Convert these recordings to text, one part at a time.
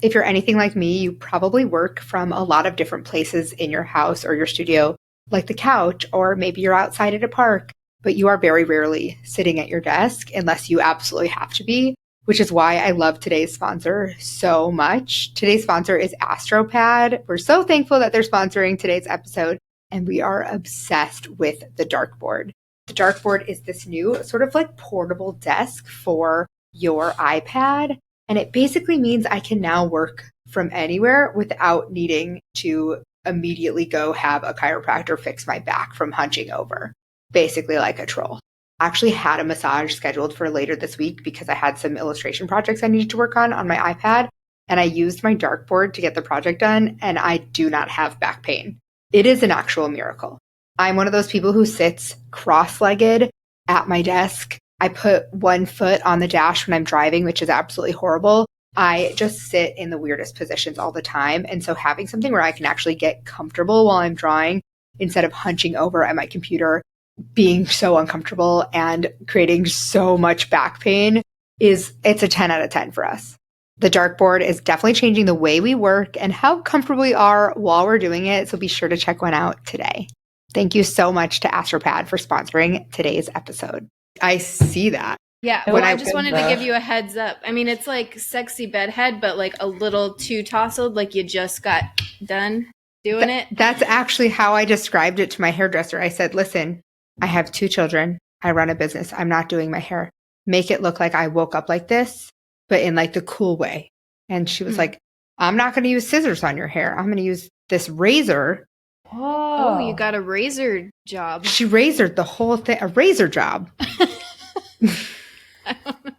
If you're anything like me, you probably work from a lot of different places in your house or your studio, like the couch, or maybe you're outside at a park, but you are very rarely sitting at your desk unless you absolutely have to be, which is why I love today's sponsor so much. Today's sponsor is AstroPad. We're so thankful that they're sponsoring today's episode, and we are obsessed with the dartboard. The dartboard is this new sort of like portable desk for your iPad. And it basically means I can now work from anywhere without needing to immediately go have a chiropractor fix my back from hunching over, basically like a troll. I actually had a massage scheduled for later this week because I had some illustration projects I needed to work on my iPad. And I used my dartboard to get the project done, and I do not have back pain. It is an actual miracle. I'm one of those people who sits cross-legged at my desk. I put one foot on the dash when I'm driving, which is absolutely horrible. I just sit in the weirdest positions all the time. And so having something where I can actually get comfortable while I'm drawing instead of hunching over at my computer, being so uncomfortable and creating so much back pain it's a 10 out of 10 for us. The dartboard is definitely changing the way we work and how comfortable we are while we're doing it. So be sure to check one out today. Thank you so much to AstroPad for sponsoring today's episode. I see that. Yeah, well, I just wanted to give you a heads up. I mean, it's like sexy bedhead, but like a little too tousled, like you just got done doing it. That's actually how I described it to my hairdresser. I said, listen, I have 2 children. I run a business. I'm not doing my hair. Make it look like I woke up like this, but in like the cool way. And she was like, I'm not going to use scissors on your hair. I'm going to use this razor. Oh, you got a razor job. She razored the whole thing, a razor job.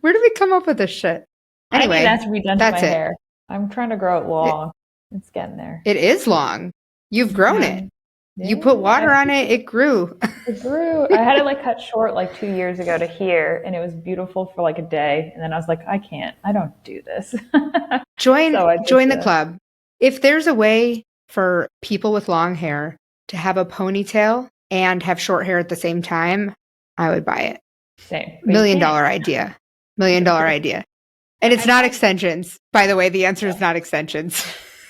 Where did we come up with this shit? Anyway, I need that to be done to my hair. I'm trying to grow it long. It's getting there. It is long. You've grown it. Yeah. You put water on it. It grew. It grew. I had it like cut short like 2 years ago to here, and it was beautiful for like a day. And then I was like, I don't do this. Join the club. If there's a way for people with long hair to have a ponytail and have short hair at the same time, I would buy it. Same. $1 million idea. $1 million idea. And it's not extensions. By the way, the answer is not extensions.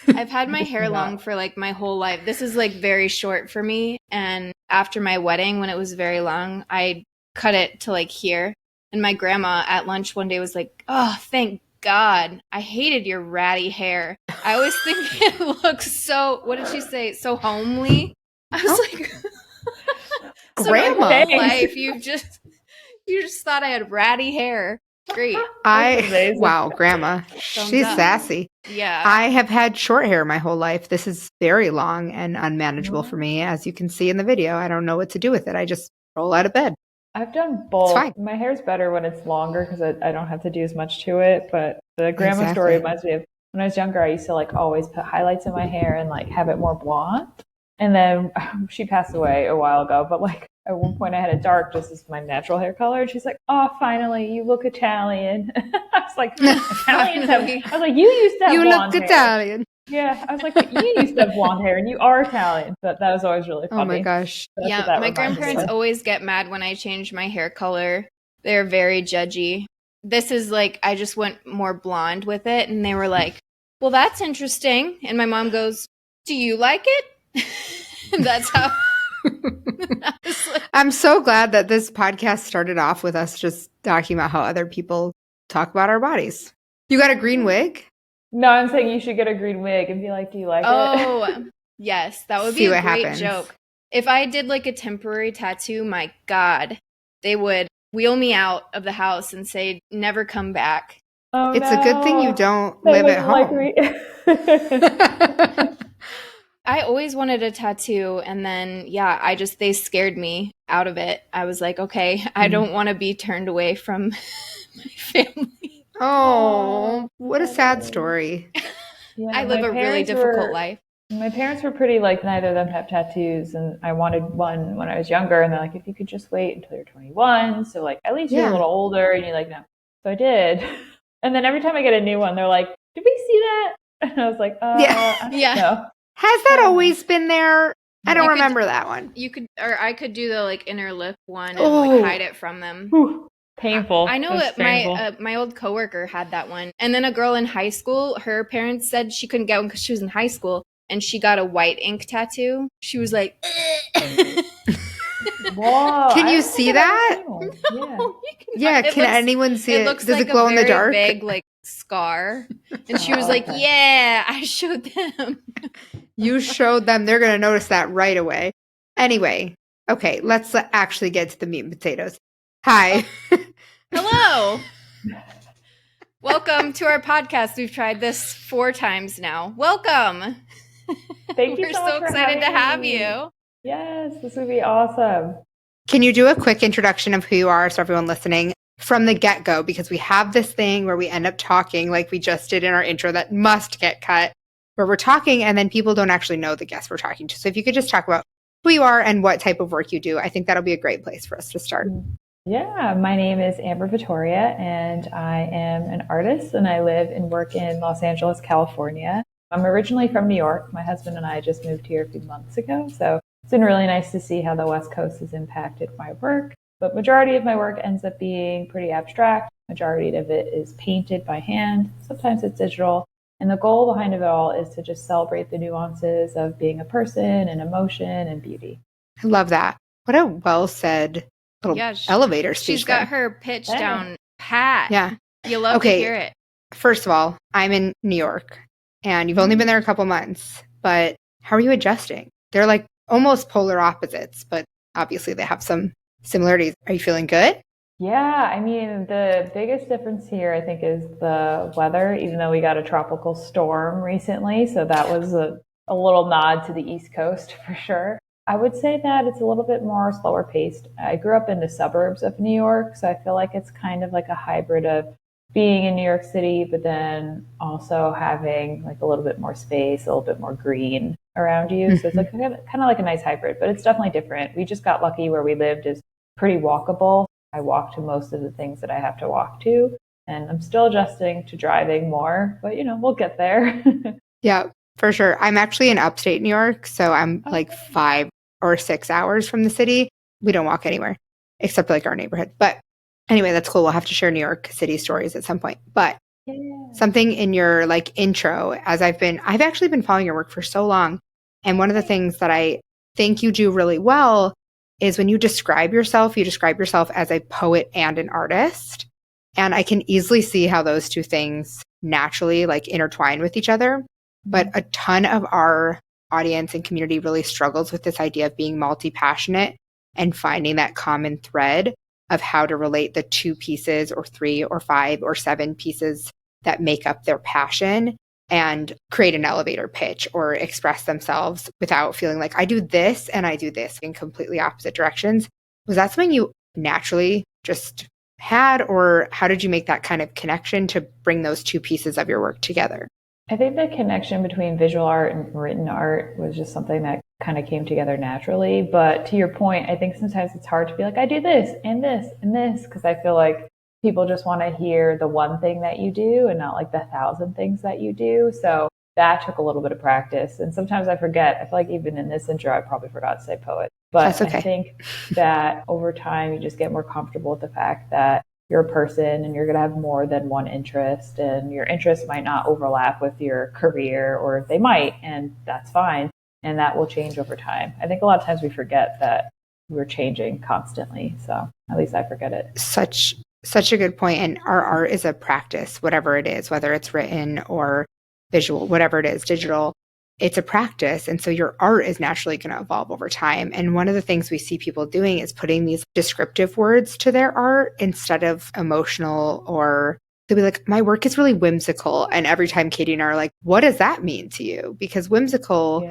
I've had my hair long for like my whole life. This is like very short for me. And after my wedding, when it was very long, I cut it to like here. And my grandma at lunch one day was like, oh, thank God. I hated your ratty hair. I always think it looks so, what did she say? So homely. I was like, so Grandma. my whole life, you just thought I had ratty hair. Great. Wow, Grandma. She's sassy. Yeah. I have had short hair my whole life. This is very long and unmanageable for me. As you can see in the video, I don't know what to do with it. I just roll out of bed. I've done both. My hair's better when it's longer because I don't have to do as much to it. But the grandma story reminds me of when I was younger, I used to like always put highlights in my hair and like have it more blonde. And then she passed away a while ago, but like at one point I had it dark just as my natural hair color. And she's like, oh, finally, you look Italian. I was like, Italians have, I was like, you used to have blonde hair. Italian. Yeah. I was like, but you used to have blonde hair and you are Italian. But that was always really funny. Oh my gosh. Yeah. My grandparents always get mad when I change my hair color. They're very judgy. This is like, I just went more blonde with it. And they were like, well, that's interesting. And my mom goes, do you like it? And that's how. I'm so glad that this podcast started off with us just talking about how other people talk about our bodies. You got a green wig? No, I'm saying you should get a green wig and be like, do you like it? Oh, yes. That would be a great joke. If I did like a temporary tattoo, my God, they would wheel me out of the house and say, never come back. Oh, it's a good thing you don't live at home. I always wanted a tattoo, and then, they scared me out of it. I was like, okay, I don't want to be turned away from my family. Oh, what a sad story. Yeah, I live a really difficult life. My parents were pretty like, neither of them have tattoos, and I wanted one when I was younger, and they're like, if you could just wait until you're 21, so like, at least you're a little older, and you're like, no. So I did. And then every time I get a new one, they're like, did we see that? And I was like, I don't know. Has that always been there? I don't remember that one. You could, or I could do the like inner lip one and like hide it from them. Painful. I know it. My old coworker had that one. And then a girl in high school, her parents said she couldn't get one because she was in high school, and she got a white ink tattoo. She was like, whoa. Can you see that? No, yeah. Can anyone see it? Looks Does like it glow in the dark? Big, like, scar. And she was like, yeah, I showed them. You showed them. They're going to notice that right away. Anyway, okay, let's actually get to the meat and potatoes. Hi. Hello. Welcome to our podcast. We've tried this 4 times now. Welcome. Thank you. We're so excited to have you. Yes, this would be awesome. Can you do a quick introduction of who you are so everyone listening from the get-go? Because we have this thing where we end up talking like we just did in our intro that must get cut, where we're talking and then people don't actually know the guest we're talking to. So if you could just talk about who you are and what type of work you do, I think that'll be a great place for us to start. Yeah, my name is Vittoria, and I am an artist, and I live and work in Los Angeles, California. I'm originally from New York. My husband and I just moved here a few months ago, so it's been really nice to see how the West Coast has impacted my work. But majority of my work ends up being pretty abstract. Majority of it is painted by hand. Sometimes it's digital. And the goal behind it all is to just celebrate the nuances of being a person and emotion and beauty. I love that. What a well-said little elevator speech. She's got her pitch down pat. Yeah. You love to hear it. First of all, I'm in New York, and you've only been there a couple months, but how are you adjusting? They're like almost polar opposites, but obviously they have some similarities. Are you feeling good? Yeah, I mean, the biggest difference here, I think, is the weather, even though we got a tropical storm recently. So that was a little nod to the East Coast for sure. I would say that it's a little bit more slower paced. I grew up in the suburbs of New York, so I feel like it's kind of like a hybrid of being in New York City, but then also having like a little bit more space, a little bit more green around you. So it's like kind of like a nice hybrid, but it's definitely different. We just got lucky where we lived is pretty walkable. I walk to most of the things that I have to walk to, and I'm still adjusting to driving more, but we'll get there. Yeah, for sure. I'm actually in upstate New York, so I'm like 5 or 6 hours from the city. We don't walk anywhere except like our neighborhood. But anyway, that's cool. We'll have to share New York City stories at some point. But something in your like intro, as I've actually been following your work for so long. And one of the things that I think you do really well is when you describe yourself as a poet and an artist. And I can easily see how those two things naturally like intertwine with each other. But a ton of our audience and community really struggles with this idea of being multi-passionate and finding that common thread of how to relate the 2 pieces or 3 or 5 or 7 pieces that make up their passion and create an elevator pitch or express themselves without feeling like I do this and I do this in completely opposite directions. Was that something you naturally just had, or how did you make that kind of connection to bring those 2 pieces of your work together? I think the connection between visual art and written art was just something that kind of came together naturally. But to your point, I think sometimes it's hard to be like, I do this and this and this, because I feel like people just want to hear the one thing that you do and not like the 1,000 things that you do. So that took a little bit of practice. And sometimes I forget. I feel like even in this intro, I probably forgot to say poet. But That's okay. I think that over time, you just get more comfortable with the fact that you're a person and you're going to have more than one interest, and your interests might not overlap with your career, or they might, and that's fine. And that will change over time. I think a lot of times we forget that we're changing constantly. So at least I forget it. Such a good point. And our art is a practice, whatever it is, whether it's written or visual, whatever it is, digital, it's a practice. And so your art is naturally going to evolve over time. And one of the things we see people doing is putting these descriptive words to their art instead of emotional, or they'll be like, my work is really whimsical. And every time Katie and I are like, what does that mean to you? Because whimsical,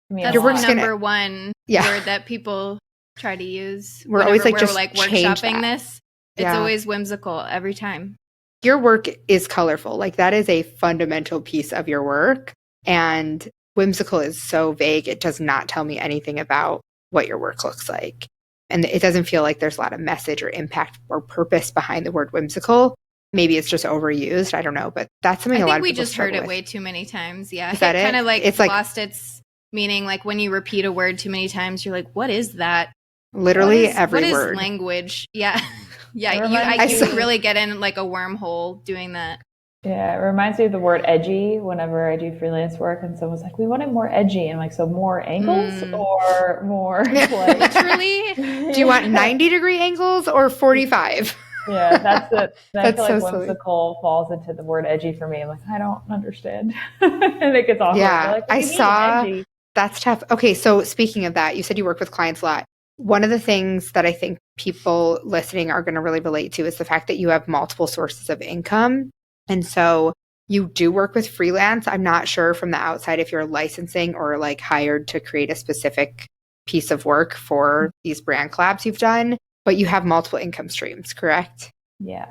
that's your work's number one word that people try to use. We're always like, just like workshopping this. It's always whimsical every time. Your work is colorful. Like that is a fundamental piece of your work. And whimsical is so vague. It does not tell me anything about what your work looks like. And it doesn't feel like there's a lot of message or impact or purpose behind the word whimsical. Maybe it's just overused. I don't know. But that's something a lot of people we just heard it with. Way too many times. Yeah. Is that it? Kind of like it's lost its meaning. Like when you repeat a word too many times, you're like, what is that? Literally every word. What is language? Yeah. Yeah, you really get in like a wormhole doing that. Yeah, it reminds me of the word edgy whenever I do freelance work and someone's like, we want it more edgy. And I'm like, so more angles or more like... Literally? Do you want 90-degree angles or 45? Yeah, that's it. I feel like so whimsical falls into the word edgy for me. I'm like, I don't understand. And it gets awkward. Yeah, like, what do you mean, edgy? That's tough. Okay, so speaking of that, you said you work with clients a lot. One of the things that I think people listening are going to really relate to is the fact that you have multiple sources of income. And so you do work with freelance. I'm not sure from the outside if you're licensing or like hired to create a specific piece of work for these brand collabs you've done, but you have multiple income streams, correct? Yeah.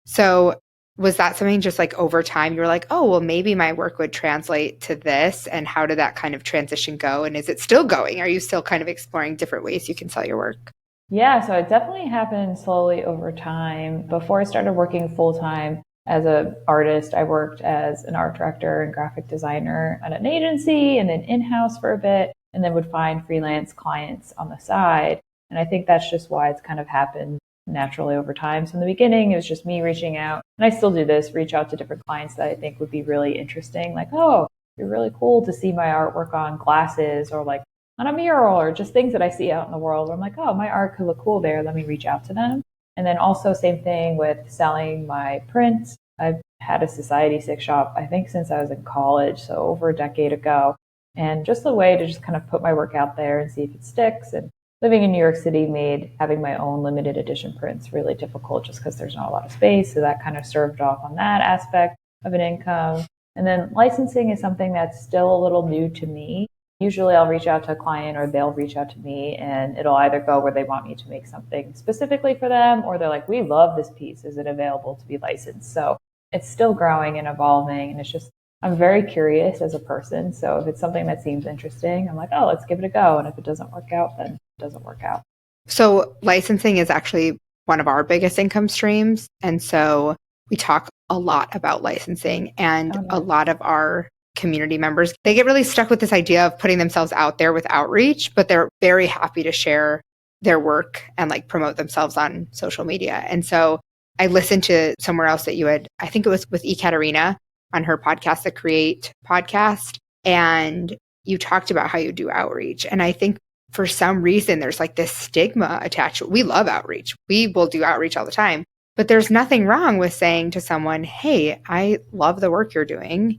So was that something just like over time you were like, oh, well, maybe my work would translate to this? And how did that kind of transition go? And is it still going? Are you still kind of exploring different ways you can sell your work? Yeah, so it definitely happened slowly over time. Before I started working full time as an artist, I worked as an art director and graphic designer at an agency and then in-house for a bit, and then would find freelance clients on the side. And I think that's just why it's kind of happened naturally over time. So in the beginning, it was just me reaching out, and I still do this, reach out to different clients that I think would be really interesting. Like, oh, it'd be really cool to see my artwork on glasses or like on a mural or just things that I see out in the world where I'm like, oh, my art could look cool there. Let me reach out to them. And then also same thing with selling my prints. I've had a Society 6 shop, I think since I was in college, so over a decade ago. And just a way to just kind of put my work out there and see if it sticks. And living in New York City made having my own limited edition prints really difficult just because there's not a lot of space. So that kind of served off on that aspect of an income. And then licensing is something that's still a little new to me. Usually I'll reach out to a client or they'll reach out to me and it'll either go where they want me to make something specifically for them or they're like, we love this piece. Is it available to be licensed? So it's still growing and evolving. And it's just, I'm very curious as a person. So if it's something that seems interesting, I'm like, oh, let's give it a go. And if it doesn't work out, then it doesn't work out. So licensing is actually one of our biggest income streams. And so we talk a lot about licensing and a lot of our community members, they get really stuck with this idea of putting themselves out there with outreach, but they're very happy to share their work and like promote themselves on social media. And so I listened to somewhere else that you had, I think it was with Ekaterina on her podcast, the Create podcast, and you talked about how you do outreach. And I think for some reason, there's like this stigma attached. We love outreach. We will do outreach all the time, but there's nothing wrong with saying to someone, hey, I love the work you're doing.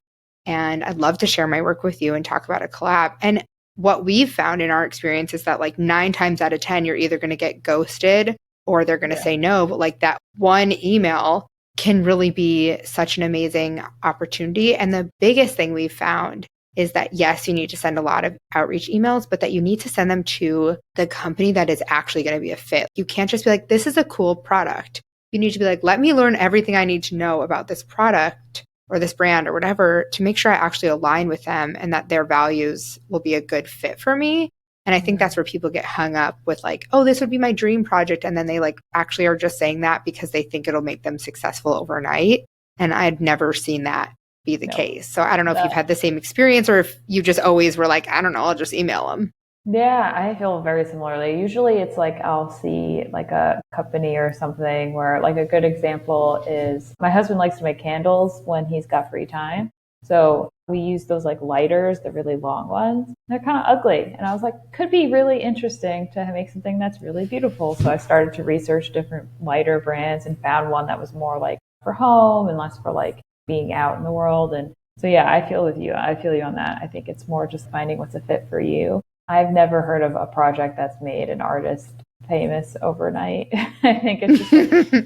And I'd love to share my work with you and talk about a collab. And what we've found in our experience is that like 9 times out of 10, you're either going to get ghosted or they're going to say no. But like that one email can really be such an amazing opportunity. And the biggest thing we've found is that, yes, you need to send a lot of outreach emails, but that you need to send them to the company that is actually going to be a fit. You can't just be like, this is a cool product. You need to be like, let me learn everything I need to know about this product or this brand or whatever to make sure I actually align with them and that their values will be a good fit for me. And I think that's where people get hung up with like, oh, this would be my dream project. And then they like actually are just saying that because they think it'll make them successful overnight. And I'd never seen that be the case. So I don't know if you've had the same experience or if you just always were like, I don't know, I'll just email them. Yeah, I feel very similarly. Usually it's like I'll see like a company or something where like a good example is my husband likes to make candles when he's got free time. So we use those like lighters, the really long ones. They're kind of ugly. And I was like, could be really interesting to make something that's really beautiful. So I started to research different lighter brands and found one that was more like for home and less for like being out in the world. And so, yeah, I feel with you. I feel you on that. I think it's more just finding what's a fit for you. I've never heard of a project that's made an artist famous overnight. I think it's just like,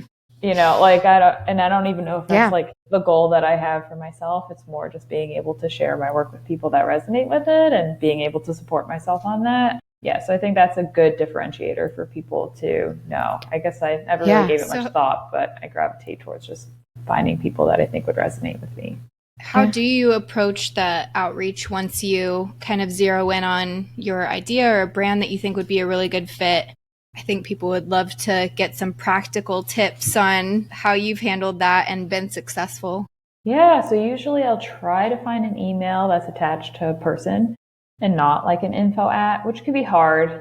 like I don't even know if that's like the goal that I have for myself. It's more just being able to share my work with people that resonate with it and being able to support myself on that. Yeah, so I think that's a good differentiator for people to know. I guess I never really gave it much thought, but I gravitate towards just finding people that I think would resonate with me. How do you approach the outreach once you kind of zero in on your idea or a brand that you think would be a really good fit? I think people would love to get some practical tips on how you've handled that and been successful. Yeah, so usually I'll try to find an email that's attached to a person and not like an info at, which can be hard.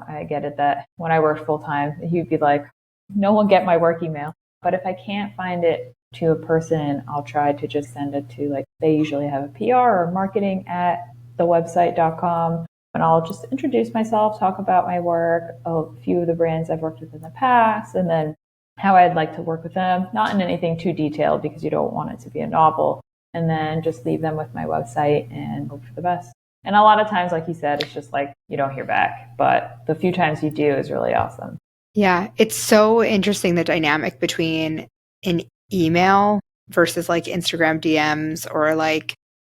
I get it that when I worked full time, you'd be like, no one get my work email. But if I can't find it to a person, I'll try to just send it to, like, they usually have a PR or marketing at thewebsite.com. And I'll just introduce myself, talk about my work, a few of the brands I've worked with in the past, and then how I'd like to work with them. Not in anything too detailed because you don't want it to be a novel. And then just leave them with my website and hope for the best. And a lot of times, like you said, it's just like you don't hear back. But the few times you do is really awesome. Yeah, it's so interesting, the dynamic between an email versus like Instagram DMs or like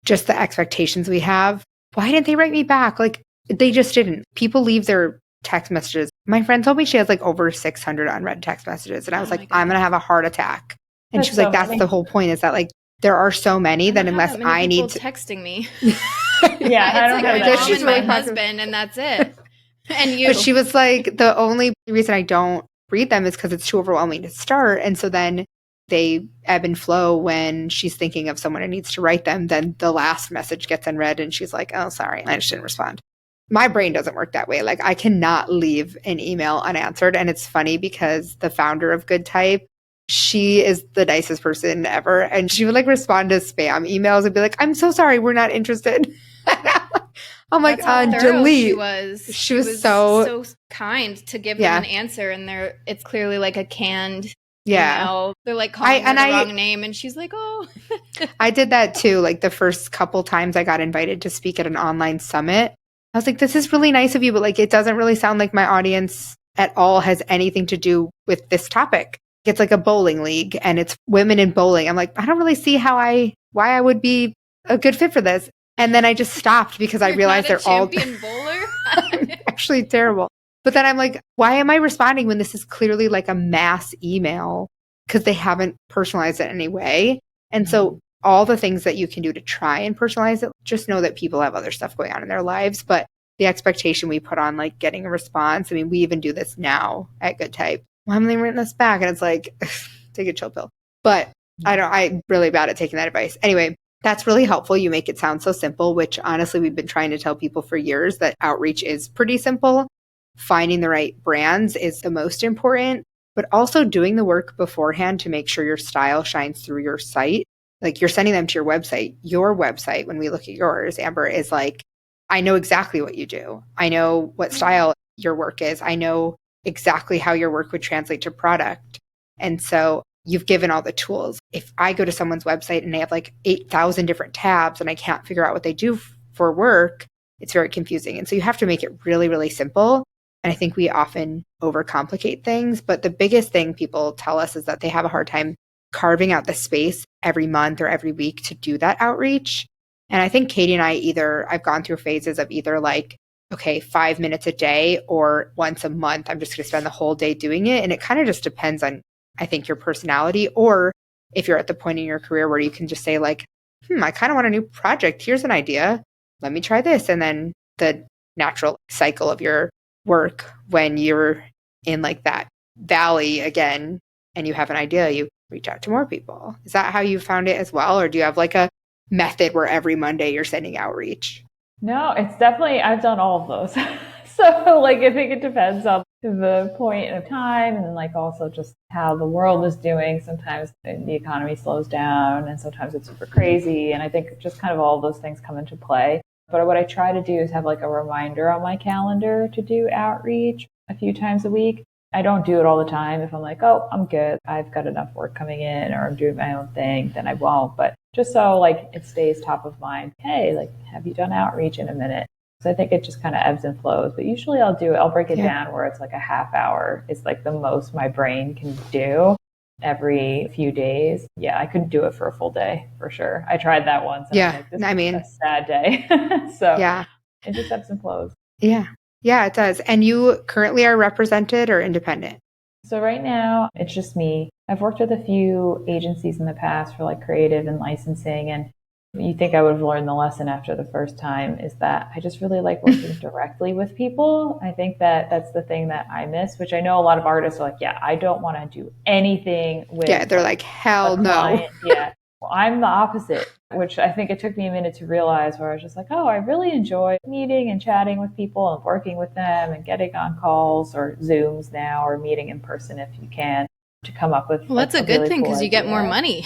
just the expectations we have. Why didn't they write me back? Like, they just didn't. People leave their text messages. My friend told me she has like over 600 unread text messages. And I was like, I'm going to have a heart attack. And she was like, that's the whole point, is that like there are so many that unless I need to texting me. Yeah, I don't know. My mom and my husband, and that's it. And you. But she was like, the only reason I don't read them is because it's too overwhelming to start. And so then they ebb and flow. When she's thinking of someone who needs to write them, then the last message gets unread and she's like, oh, sorry, I just didn't respond. My brain doesn't work that way. Like, I cannot leave an email unanswered. And it's funny because the founder of Good Type, she is the nicest person ever. And she would like respond to spam emails and be like, I'm so sorry, we're not interested. I'm like, delete. She was so kind to give them an answer, and it's clearly like a canned email. They're like calling her the wrong name, and she's like, oh. I did that too. Like the first couple times I got invited to speak at an online summit, I was like, this is really nice of you, but like it doesn't really sound like my audience at all has anything to do with this topic. It's like a bowling league and it's women in bowling. I'm like, I don't really see why I would be a good fit for this. And then I just stopped because I realized they're all bowler. actually terrible. But then I'm like, why am I responding when this is clearly like a mass email? Because they haven't personalized it in any way. And so all the things that you can do to try and personalize it, just know that people have other stuff going on in their lives. But the expectation we put on like getting a response, I mean, we even do this now at Good Type. Why haven't they written us back? And it's like, take a chill pill. But I'm really bad at taking that advice. Anyway, that's really helpful. You make it sound so simple, which honestly, we've been trying to tell people for years that outreach is pretty simple. Finding the right brands is the most important, but also doing the work beforehand to make sure your style shines through your site. Like, you're sending them to your website. Your website, when we look at yours, Amber, is like, I know exactly what you do. I know what style your work is. I know exactly how your work would translate to product. And so you've given all the tools. If I go to someone's website and they have like 8,000 different tabs and I can't figure out what they do for work, it's very confusing. And so you have to make it really, really simple. And I think we often overcomplicate things. But the biggest thing people tell us is that they have a hard time carving out the space every month or every week to do that outreach. And I think Katie and I've gone through phases of either like, okay, 5 minutes a day or once a month, I'm just going to spend the whole day doing it. And it kind of just depends on, I think, your personality, or if you're at the point in your career where you can just say like, I kind of want a new project. Here's an idea. Let me try this. And then the natural cycle of your work, when you're in like that valley again and you have an idea, you reach out to more people. Is that how you found it as well? Or do you have like a method where every Monday you're sending outreach? No, it's definitely, I've done all of those. So like, I think it depends on the point of time and like also just how the world is doing. Sometimes the economy slows down and sometimes it's super crazy. And I think just kind of all of those things come into play. But what I try to do is have like a reminder on my calendar to do outreach a few times a week. I don't do it all the time. If I'm like, oh, I'm good, I've got enough work coming in, or I'm doing my own thing, then I won't. But just so like it stays top of mind, hey, like, have you done outreach in a minute? So I think it just kind of ebbs and flows. But usually I'll break it down where it's like a half hour is like the most my brain can do every few days. Yeah, I couldn't do it for a full day for sure. I tried that once. And Yeah, this is a sad day. So yeah, it just ebbs and flows. Yeah, it does. And you currently are represented or independent? So right now, it's just me. I've worked with a few agencies in the past for like creative and licensing. And you think I would have learned the lesson after the first time is that I just really like working directly with people. I think that that's the thing that I miss, which I know a lot of artists are like, yeah, I don't want to do anything with. Yeah, they're like, hell no. Yeah. Well, I'm the opposite, which I think it took me a minute to realize, where I was just like, oh, I really enjoy meeting and chatting with people and working with them and getting on calls or Zooms now, or meeting in person if you can, to come up with. Well, that's a good thing because you get more money.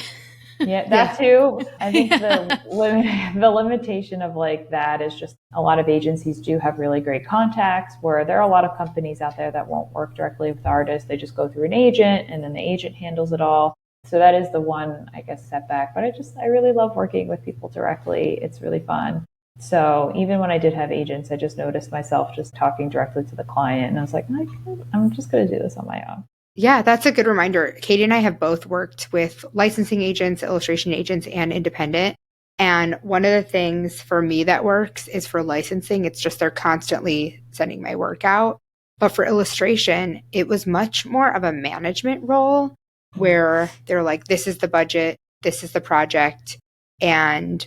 Yeah, that too. I think the limitation of like that is just a lot of agencies do have really great contacts, where there are a lot of companies out there that won't work directly with artists. They just go through an agent and then the agent handles it all. So that is the one, I guess, setback. But I really love working with people directly. It's really fun. So even when I did have agents, I just noticed myself just talking directly to the client. And I was like, I'm just going to do this on my own. Yeah, that's a good reminder. Katie and I have both worked with licensing agents, illustration agents, and independent. And one of the things for me that works is for licensing, it's just they're constantly sending my work out. But for illustration, it was much more of a management role where they're like, this is the budget, this is the project. And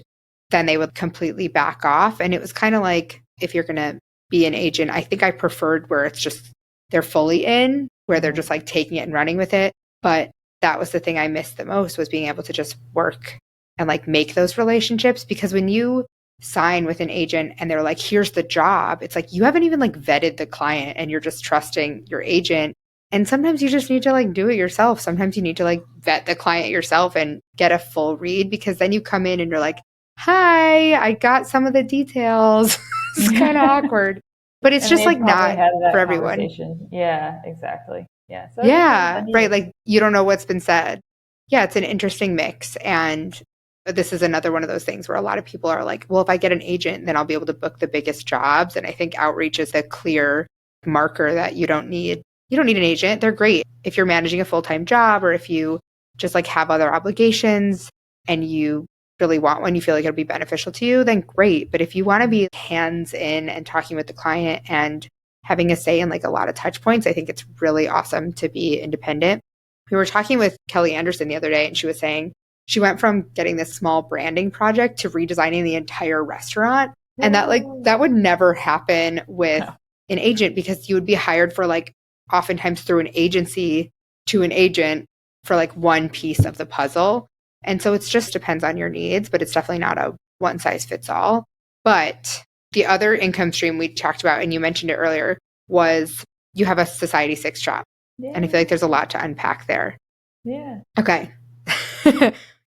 then they would completely back off. And it was kind of like, if you're going to be an agent, I think I preferred where it's just they're fully in, where they're just like taking it and running with it. But that was the thing I missed the most, was being able to just work and like make those relationships. Because when you sign with an agent and they're like, here's the job, it's like you haven't even like vetted the client and you're just trusting your agent. And sometimes you just need to like do it yourself. Sometimes you need to like vet the client yourself and get a full read, because then you come in and you're like, hi, I got some of the details. It's kind of awkward. But it's just like not for everyone. Yeah, exactly. Yeah. So yeah, right. Like you don't know what's been said. Yeah, it's an interesting mix. And this is another one of those things where a lot of people are like, well, if I get an agent, then I'll be able to book the biggest jobs. And I think outreach is a clear marker that you don't need an agent. They're great if you're managing a full-time job, or if you just like have other obligations and you really want one, you feel like it'll be beneficial to you, then great. But if you want to be hands in and talking with the client and having a say in like a lot of touch points, I think it's really awesome to be independent. We were talking with Kelly Anderson the other day, and she was saying she went from getting this small branding project to redesigning the entire restaurant. And that would never happen with an agent, because you would be hired for like oftentimes through an agency to an agent for like one piece of the puzzle. And so it just depends on your needs, but it's definitely not a one size fits all. But the other income stream we talked about, and you mentioned it earlier, was you have a Society 6 shop. Yeah. And I feel like there's a lot to unpack there. Yeah. Okay.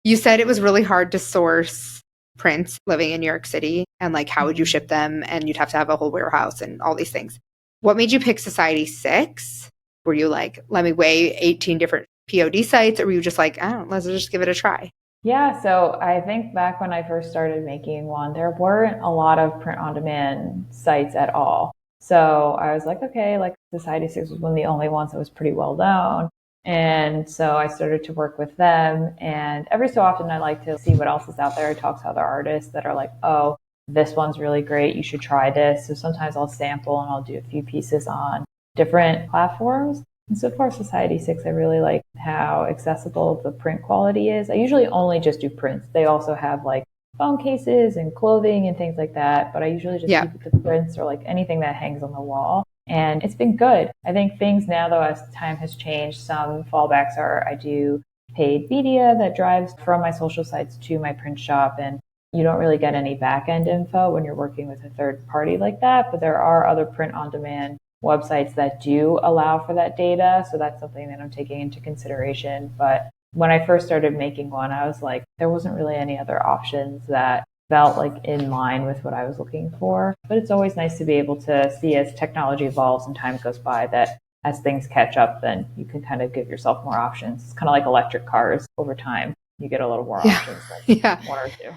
You said it was really hard to source prints living in New York City, and like how would you ship them? And you'd have to have a whole warehouse and all these things. What made you pick Society 6? Were you like, let me weigh 18 different POD sites, or were you just like, let's just give it a try? Yeah, so I think back when I first started making one, there weren't a lot of print-on-demand sites at all. So I was like, okay, like Society 6 was one of the only ones that was pretty well known. And so I started to work with them. And every so often I like to see what else is out there. I talk to other artists that are like, oh, this one's really great, you should try this. So sometimes I'll sample and I'll do a few pieces on different platforms. And so far, Society 6, I really like how accessible the print quality is. I usually only just do prints. They also have like phone cases and clothing and things like that, but I usually just keep it to prints or like anything that hangs on the wall. And it's been good. I think things now, though, as time has changed, some fallbacks are I do paid media that drives from my social sites to my print shop, and you don't really get any back-end info when you're working with a third party like that, but there are other print-on-demand websites that do allow for that data. So that's something that I'm taking into consideration. But when I first started making one, I was like, there wasn't really any other options that felt like in line with what I was looking for. But it's always nice to be able to see as technology evolves and time goes by that as things catch up, then you can kind of give yourself more options. It's kind of like electric cars over time. You get a little more options, like one or two.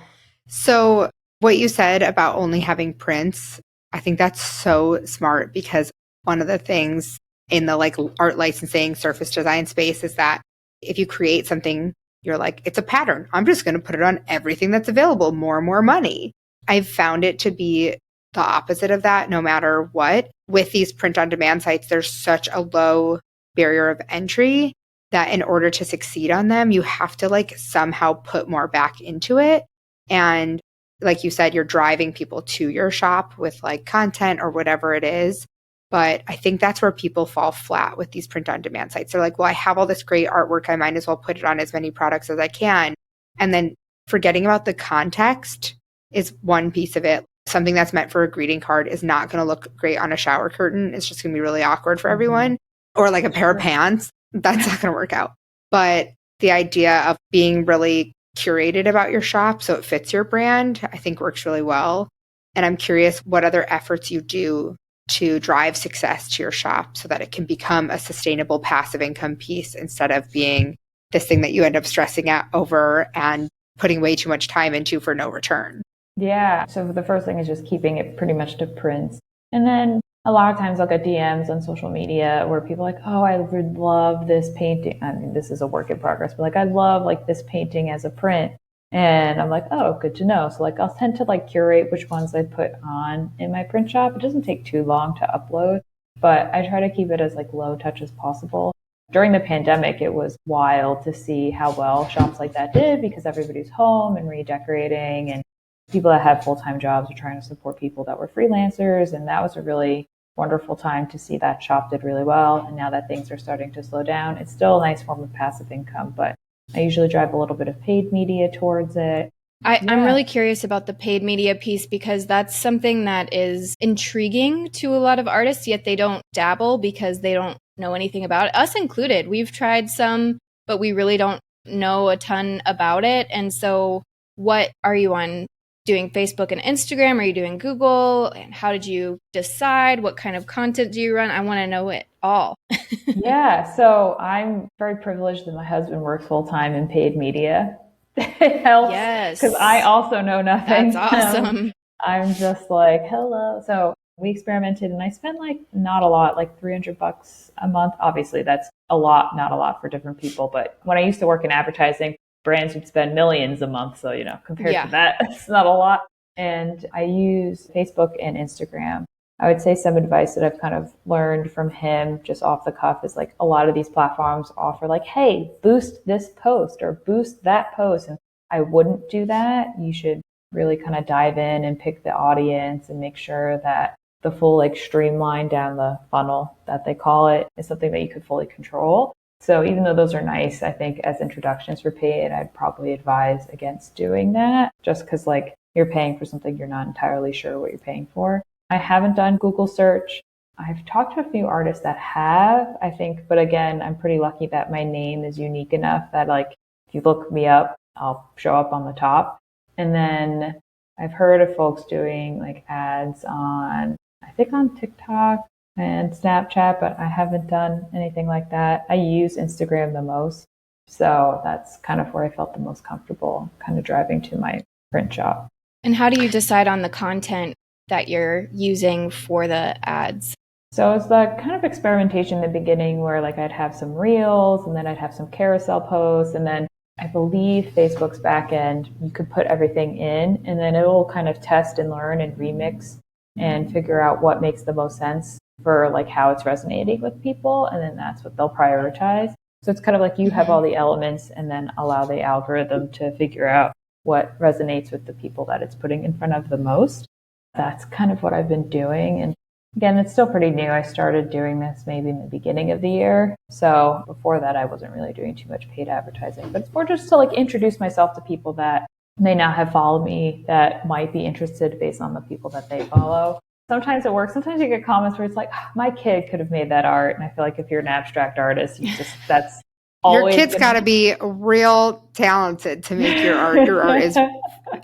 So what you said about only having prints, I think that's so smart, because one of the things in the like art licensing surface design space is that if you create something, you're like, it's a pattern, I'm just going to put it on everything that's available, more and more money. I've found it to be the opposite of that, no matter what. With these print on demand sites, there's such a low barrier of entry that in order to succeed on them, you have to like somehow put more back into it. And like you said, you're driving people to your shop with like content or whatever it is. But I think that's where people fall flat with these print on demand sites. They're like, well, I have all this great artwork, I might as well put it on as many products as I can. And then forgetting about the context is one piece of it. Something that's meant for a greeting card is not going to look great on a shower curtain. It's just going to be really awkward for everyone. Or like a pair of pants. That's not going to work out. But the idea of being really curated about your shop so it fits your brand, I think works really well. And I'm curious what other efforts you do to drive success to your shop so that it can become a sustainable passive income piece instead of being this thing that you end up stressing out over and putting way too much time into for no return. Yeah. So the first thing is just keeping it pretty much to prints. And then a lot of times I'll get DMs on social media where people are like, oh, I would love this painting. I mean, this is a work in progress, but like, I love like this painting as a print. And I'm like, oh, good to know. So like, I'll tend to like curate which ones I put on in my print shop. It doesn't take too long to upload, but I try to keep it as like low touch as possible. During the pandemic, it was wild to see how well shops like that did because everybody's home and redecorating, and people that had full-time jobs are trying to support people that were freelancers. And that was a really wonderful time to see that shop did really well. And now that things are starting to slow down, it's still a nice form of passive income, but I usually drive a little bit of paid media towards it. I'm really curious about the paid media piece because that's something that is intriguing to a lot of artists, yet they don't dabble because they don't know anything about it. Us included. We've tried some, but we really don't know a ton about it. And so what are you on? Doing Facebook and Instagram? Are you doing Google? And how did you decide? What kind of content do you run? I want to know it all. Yeah, so I'm very privileged that my husband works full time in paid media. It helps because I also know nothing. That's awesome. I'm just like, hello. So we experimented and I spent like not a lot, like $300 a month. Obviously, that's a lot, not a lot for different people. But when I used to work in advertising, brands would spend millions a month. So, compared to that, it's not a lot. And I use Facebook and Instagram. I would say some advice that I've kind of learned from him just off the cuff is like a lot of these platforms offer like, hey, boost this post or boost that post. And I wouldn't do that. You should really kind of dive in and pick the audience and make sure that the full like streamline down the funnel that they call it is something that you could fully control. So even though those are nice, I think as introductions for paid, I'd probably advise against doing that just because like you're paying for something you're not entirely sure what you're paying for. I haven't done Google search. I've talked to a few artists that have, I think, but again, I'm pretty lucky that my name is unique enough that like if you look me up, I'll show up on the top. And then I've heard of folks doing like ads on, I think on TikTok and Snapchat, but I haven't done anything like that. I use Instagram the most. So that's kind of where I felt the most comfortable kind of driving to my print shop. And how do you decide on the content that you're using for the ads? So it's the kind of experimentation in the beginning where like I'd have some reels and then I'd have some carousel posts. And then I believe Facebook's back end, you could put everything in and then it'll kind of test and learn and remix and figure out what makes the most sense for like how it's resonating with people. And then that's what they'll prioritize. So it's kind of like you have all the elements and then allow the algorithm to figure out what resonates with the people that it's putting in front of the most. That's kind of what I've been doing. And again, it's still pretty new. I started doing this maybe in the beginning of the year. So before that, I wasn't really doing too much paid advertising, but it's more just to like introduce myself to people that may not have followed me that might be interested based on the people that they follow. Sometimes it works. Sometimes you get comments where it's like, oh, my kid could have made that art. And I feel like if you're an abstract artist, that's always your kid's got to be real talented to make your art. Your art is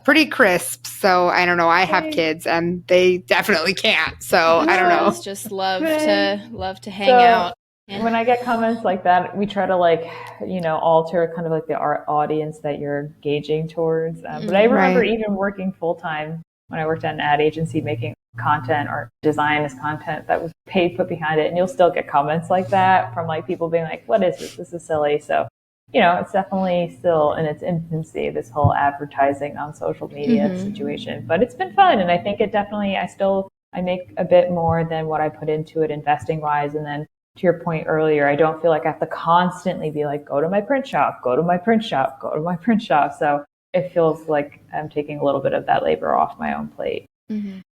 pretty crisp. So I don't know. I have kids and they definitely can't. So I don't know. Just love to hang out. Yeah. When I get comments like that, we try to like, alter kind of like the art audience that you're gauging towards. But I remember even working full time when I worked at an ad agency making content or design as content that was paid put behind it. And you'll still get comments like that from like people being like, what is this? This is silly. So, it's definitely still in its infancy, this whole advertising on social media situation, but it's been fun. And I think it definitely, I make a bit more than what I put into it investing wise. And then to your point earlier, I don't feel like I have to constantly be like, go to my print shop, go to my print shop, go to my print shop. So it feels like I'm taking a little bit of that labor off my own plate.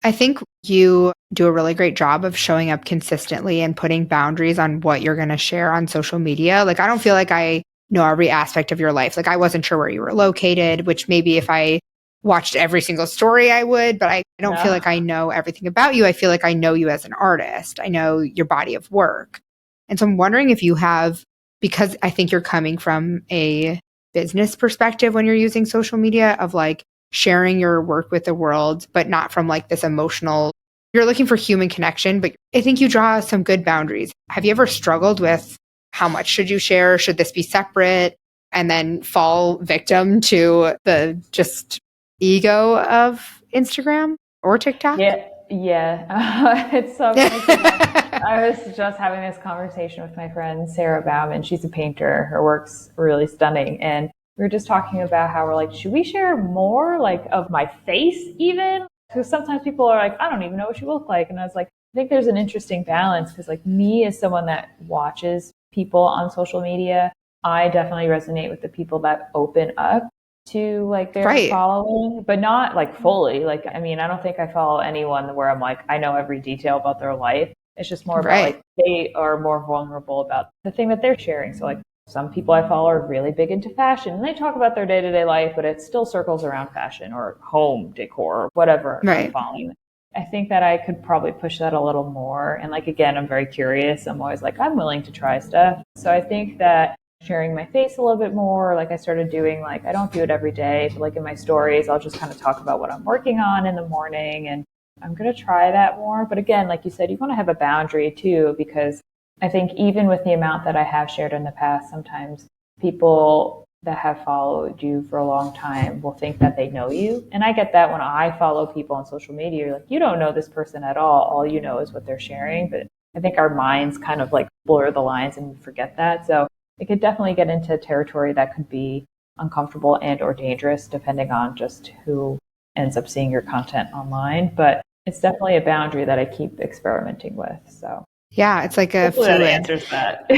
I think you do a really great job of showing up consistently and putting boundaries on what you're going to share on social media. Like, I don't feel like I know every aspect of your life. Like I wasn't sure where you were located, which maybe if I watched every single story I would, but I don't feel like I know everything about you. I feel like I know you as an artist. I know your body of work. And so I'm wondering if you have, because I think you're coming from a business perspective when you're using social media of like sharing your work with the world, but not from like this emotional, you're looking for human connection, but I think you draw some good boundaries. Have you ever struggled with how much should you share? Should this be separate? And then fall victim to the just ego of Instagram or TikTok? Yeah. It's so funny. I was just having this conversation with my friend Sarah Bauman. She's a painter. Her work's really stunning. And we were just talking about how we're like, should we share more like of my face even? Because sometimes people are like, I don't even know what you look like. And I was like, I think there's an interesting balance because like me as someone that watches people on social media, I definitely resonate with the people that open up to like their following, but not like fully. Like, I mean, I don't think I follow anyone where I'm like, I know every detail about their life. It's just more about like they are more vulnerable about the thing that they're sharing. So like some people I follow are really big into fashion and they talk about their day-to-day life, but it still circles around fashion or home decor or whatever I'm following. I think that I could probably push that a little more. And like, again, I'm very curious. I'm always like, I'm willing to try stuff. So I think that sharing my face a little bit more, like I started doing, like, I don't do it every day, but like in my stories, I'll just kind of talk about what I'm working on in the morning. And I'm going to try that more. But again, like you said, you want to have a boundary too, because I think even with the amount that I have shared in the past, sometimes people that have followed you for a long time will think that they know you. And I get that when I follow people on social media, you're like, you don't know this person at all. All you know is what they're sharing. But I think our minds kind of like blur the lines and we forget that. So it could definitely get into territory that could be uncomfortable and or dangerous depending on just who ends up seeing your content online. But it's definitely a boundary that I keep experimenting with. So yeah, it's like a fluid. That answers that.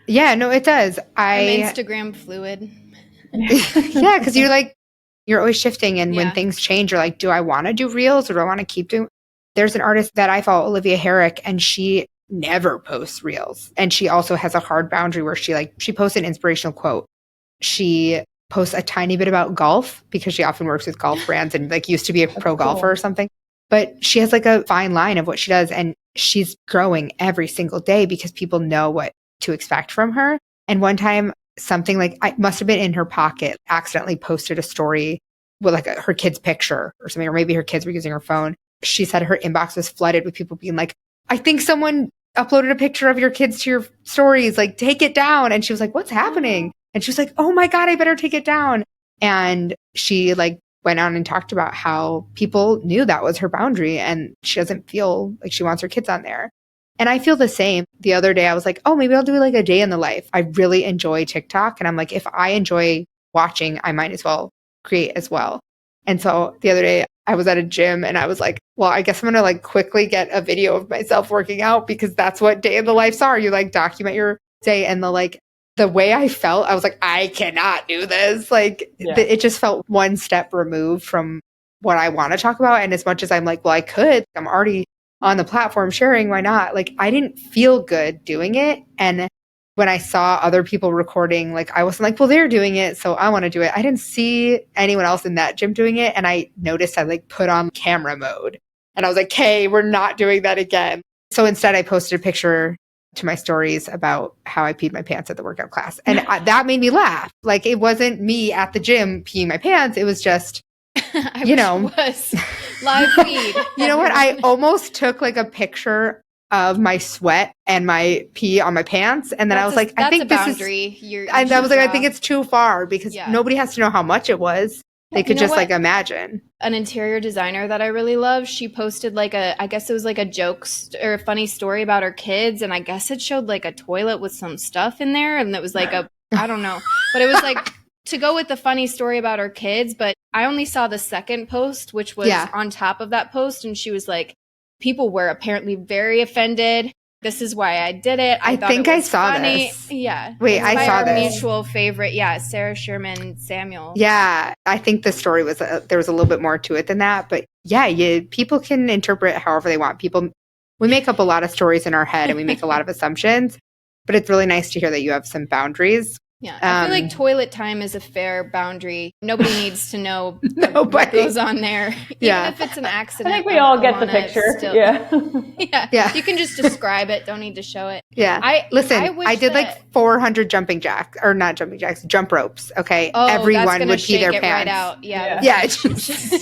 Yeah, no, it does. I'm Instagram fluid. Yeah, because you're always shifting. And when things change, you're like, do I want to do reels or do I want to keep doing? There's an artist that I follow, Olivia Herrick, and she never posts reels. And she also has a hard boundary where she posts an inspirational quote. She posts a tiny bit about golf because she often works with golf brands and like used to be a pro golfer or something. But she has like a fine line of what she does. And she's growing every single day because people know what to expect from her. And one time something like I must have been in her pocket, accidentally posted a story with like her kid's picture or something, or maybe her kids were using her phone. She said her inbox was flooded with people being like, I think someone uploaded a picture of your kids to your stories, like take it down. And she was like, what's happening? And she was like, oh my God, I better take it down. And she like went on and talked about how people knew that was her boundary and she doesn't feel like she wants her kids on there. And I feel the same. The other day I was like, oh, maybe I'll do like a day in the life. I really enjoy TikTok. And I'm like, if I enjoy watching, I might as well create as well. And so the other day I was at a gym and I was like, well, I guess I'm going to like quickly get a video of myself working out because that's what day in the lives are. You like document your day. And the way I felt, I was like, I cannot do this. Like it just felt one step removed from what I want to talk about. And as much as I'm like, well, I could, I'm already on the platform sharing, why not? Like I didn't feel good doing it. And when I saw other people recording, like I wasn't like, well, they're doing it, so I want to do it. I didn't see anyone else in that gym doing it. And I noticed I like put on camera mode and I was like, hey, we're not doing that again. So instead I posted a picture to my stories about how I peed my pants at the workout class. And that made me laugh. Like it wasn't me at the gym peeing my pants. It was just, it was live feed. You know what? I almost took like a picture of my sweat and my pee on my pants. And then I was like, I think this is, and I was like, I think it's too far because nobody has to know how much it was. They could just like imagine. An interior designer that I really love, she posted like I guess it was like a joke or a funny story about her kids. And I guess it showed like a toilet with some stuff in there. And it was like I don't know, but it was like to go with the funny story about her kids. But I only saw the second post, which was on top of that post. And she was like, people were apparently very offended. This is why I did it. I think I saw this. Yeah. Wait, I saw this. Mutual favorite. Yeah. Sarah Sherman Samuel. Yeah. I think the story was, there was a little bit more to it than that. But yeah, people can interpret however they want. We make up a lot of stories in our head and we make a lot of assumptions. But it's really nice to hear that you have some boundaries. Yeah, I feel like toilet time is a fair boundary. Nobody needs to know what goes on there. Even if it's an accident. I think we all get the picture. Still, yeah. You can just describe it. Don't need to show it. Yeah. I did like 400 jumping jacks, or not jumping jacks, jump ropes. Okay. Oh, everyone would pee their pants. Right out. Yeah. It's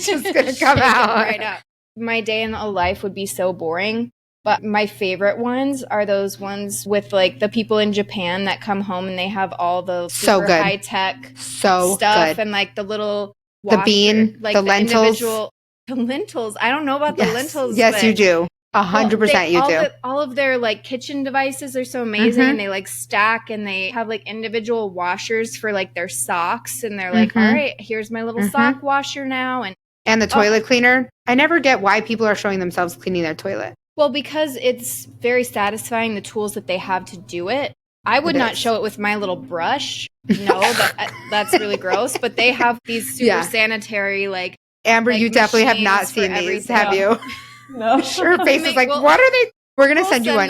just going to come out. Right out. My day in the life would be so boring. But my favorite ones are those ones with like the people in Japan that come home and they have all the super high tech stuff and like the little washer, the bean, like the lentils. The lentils. I don't know about the lentils. Yes, you do. 100% you do. All of their like kitchen devices are so amazing and they like stack and they have like individual washers for like their socks and they're like, all right, here's my little sock washer now. And the toilet cleaner. I never get why people are showing themselves cleaning their toilet. Well, because it's very satisfying, the tools that they have to do it. I would not show it with my little brush. No, that's really gross. But they have these super sanitary, like Amber, you definitely have not seen these, have you? No. Her face is like, what are they? We're going to send you one.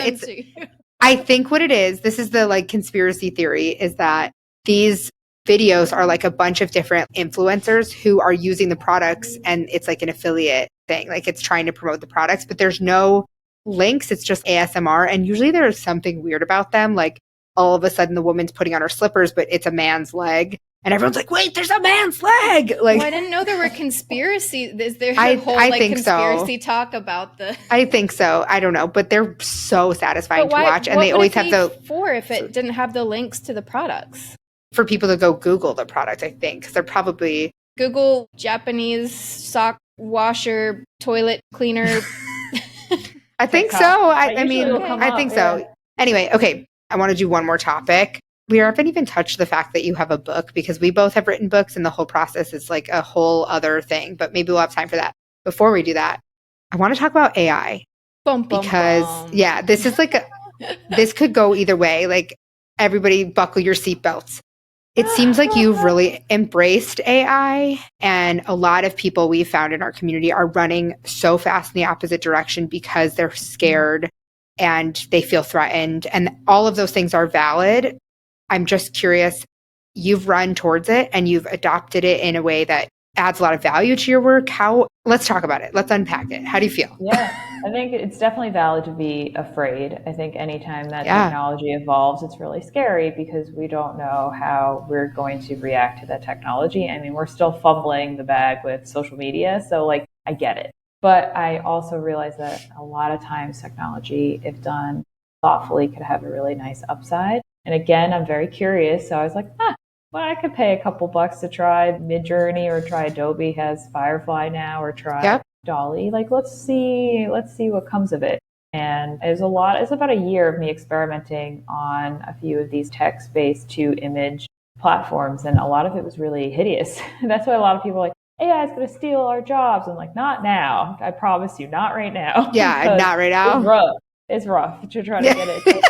I think what it is, this is the like conspiracy theory, is that these videos are like a bunch of different influencers who are using the products and it's like an affiliate thing. Like it's trying to promote the products, but there's no links. It's just ASMR. And usually there's something weird about them. Like all of a sudden the woman's putting on her slippers, but it's a man's leg. And everyone's like, wait, there's a man's leg. Like, I didn't know there were conspiracies. Is there a whole conspiracy talk about the... I think so. I don't know. But they're so satisfying to watch. And they always have if it didn't have the links to the products? For people to go Google the product, I think. Because they're probably... Google Japanese sock washer, toilet cleaner... I think so. I mean, I think so. Anyway, okay. I want to do one more topic. We haven't even touched the fact that you have a book because we both have written books and the whole process is like a whole other thing, but maybe we'll have time for that. Before we do that, I want to talk about AI because this is like, this could go either way. Like everybody buckle your seatbelts. It seems like you've really embraced AI and a lot of people we've found in our community are running so fast in the opposite direction because they're scared and they feel threatened. And all of those things are valid. I'm just curious, you've run towards it and you've adopted it in a way that adds a lot of value to your work. Let's talk about it. Let's unpack it. How do you feel? Yeah, I think it's definitely valid to be afraid. I think anytime that technology evolves, it's really scary because we don't know how we're going to react to that technology. I mean, we're still fumbling the bag with social media. So like, I get it. But I also realize that a lot of times technology, if done thoughtfully, could have a really nice upside. And again, I'm very curious. So I was like, well, I could pay a couple bucks to try Midjourney or try Adobe has Firefly now or try Dolly. Like, let's see what comes of it. And it's about a year of me experimenting on a few of these text-based to image platforms. And a lot of it was really hideous. That's why a lot of people are like, AI is going to steal our jobs. I'm like, not now. I promise you, not right now. Yeah, not right now. It's rough to try to get it.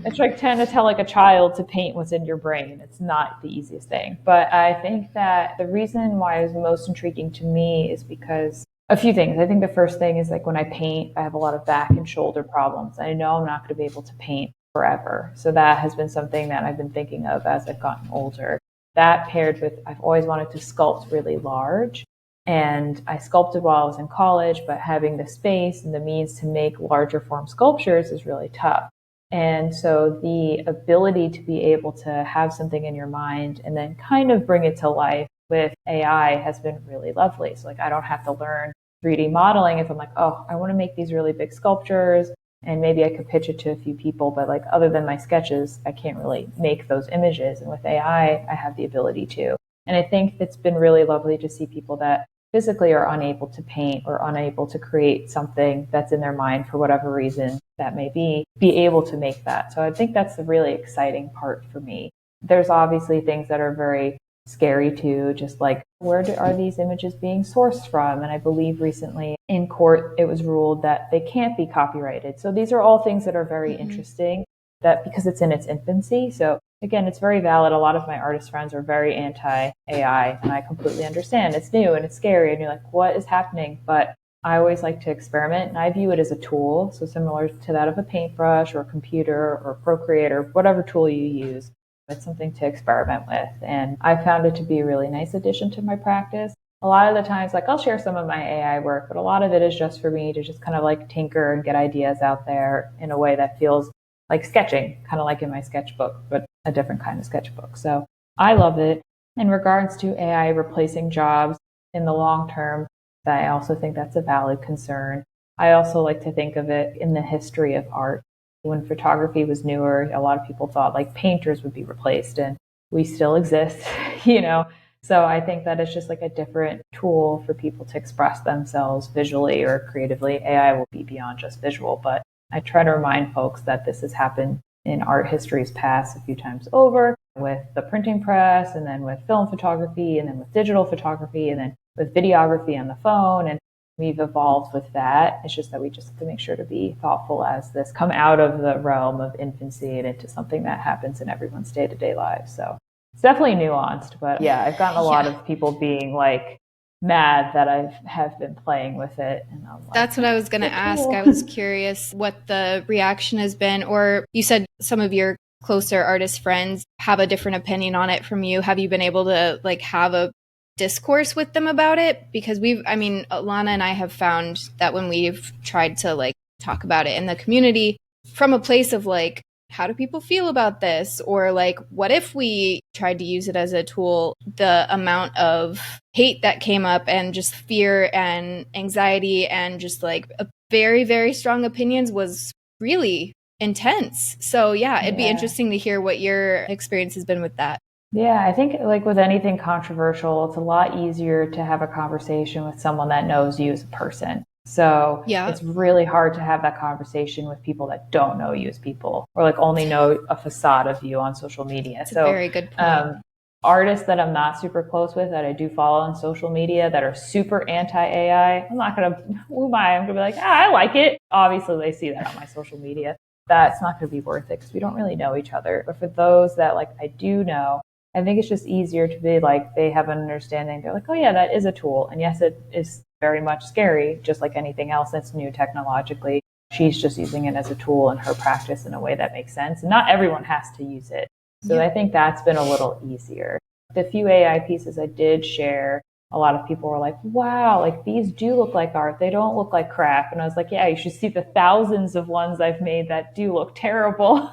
It's like trying to tell like a child to paint what's in your brain. It's not the easiest thing. But I think that the reason why it was most intriguing to me is because a few things. I think the first thing is like when I paint, I have a lot of back and shoulder problems. I know I'm not going to be able to paint forever. So that has been something that I've been thinking of as I've gotten older. That paired with, I've always wanted to sculpt really large. And I sculpted while I was in college, but having the space and the means to make larger form sculptures is really tough. And so the ability to be able to have something in your mind and then kind of bring it to life with AI has been really lovely. So like I don't have to learn 3D modeling if I'm like, oh, I want to make these really big sculptures and maybe I could pitch it to a few people, but like other than my sketches, I can't really make those images. And with AI, I have the ability to. And I think it's been really lovely to see people that physically are unable to paint or unable to create something that's in their mind for whatever reason that may be able to make that. So I think that's the really exciting part for me. There's obviously things that are very scary too, just like are these images being sourced from? And I believe recently in court, it was ruled that they can't be copyrighted. So these are all things that are very interesting that because it's in its infancy. So again, it's very valid. A lot of my artist friends are very anti-AI, and I completely understand. It's new and it's scary, and you're like, what is happening? But I always like to experiment, and I view it as a tool. So similar to that of a paintbrush or a computer or Procreate or whatever tool you use. It's something to experiment with. And I found it to be a really nice addition to my practice. A lot of the times, like I'll share some of my AI work, but a lot of it is just for me to just kind of like tinker and get ideas out there in a way that feels like sketching, kind of like in my sketchbook, but a different kind of sketchbook. So I love it. In regards to AI replacing jobs in the long term, I also think that's a valid concern. I also like to think of it in the history of art. When photography was newer, a lot of people thought like painters would be replaced, and we still exist, you know? So I think that it's just like a different tool for people to express themselves visually or creatively. AI will be beyond just visual, but I try to remind folks that this has happened in art history's past a few times over with the printing press, and then with film photography, and then with digital photography, and then with videography on the phone. And we've evolved with that. It's just that we just have to make sure to be thoughtful as this come out of the realm of infancy and into something that happens in everyone's day-to-day lives. So it's definitely nuanced, but yeah, I've gotten a lot of people being like mad that I have been playing with it. And I'm like, that's what I was going to ask. I was curious what the reaction has been, or you said some of your closer artist friends have a different opinion on it from you. Have you been able to like have a discourse with them about it? Because Ilana and I have found that when we've tried to like talk about it in the community from a place of like, how do people feel about this? Or like, what if we tried to use it as a tool? The amount of hate that came up and just fear and anxiety and just like a very, very strong opinions was really intense. So yeah, it'd be interesting to hear what your experience has been with that. Yeah, I think like with anything controversial, it's a lot easier to have a conversation with someone that knows you as a person. So it's really hard to have that conversation with people that don't know you as people, or like only know a facade of you on social media. That's a very good point. Artists that I'm not super close with that I do follow on social media that are super anti-AI, I'm not going to, I'm going to be like, I like it. Obviously, they see that on my social media. That's not going to be worth it because we don't really know each other. But for those that like I do know, I think it's just easier to be like, they have an understanding. They're like, oh yeah, that is a tool. And yes, it is very much scary, just like anything else that's new technologically. She's just using it as a tool in her practice in a way that makes sense. And not everyone has to use it. So I think that's been a little easier. The few AI pieces I did share, a lot of people were like, wow, like these do look like art. They don't look like crap. And I was like, yeah, you should see the thousands of ones I've made that do look terrible.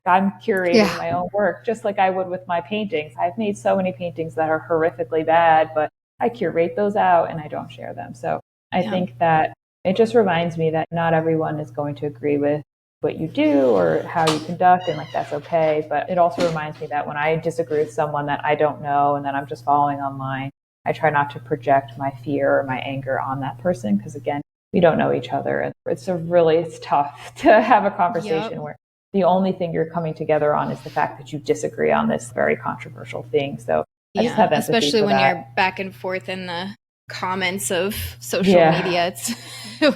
I'm curating my own work, just like I would with my paintings. I've made so many paintings that are horrifically bad, but I curate those out and I don't share them. So I think that it just reminds me that not everyone is going to agree with what you do or how you conduct, and like that's okay. But it also reminds me that when I disagree with someone that I don't know and that I'm just following online, I try not to project my fear or my anger on that person, because again, we don't know each other. And it's tough to have a conversation where the only thing you're coming together on is the fact that you disagree on this very controversial thing. So I just have empathy especially for when that. you're back and forth in the comments of social media. It's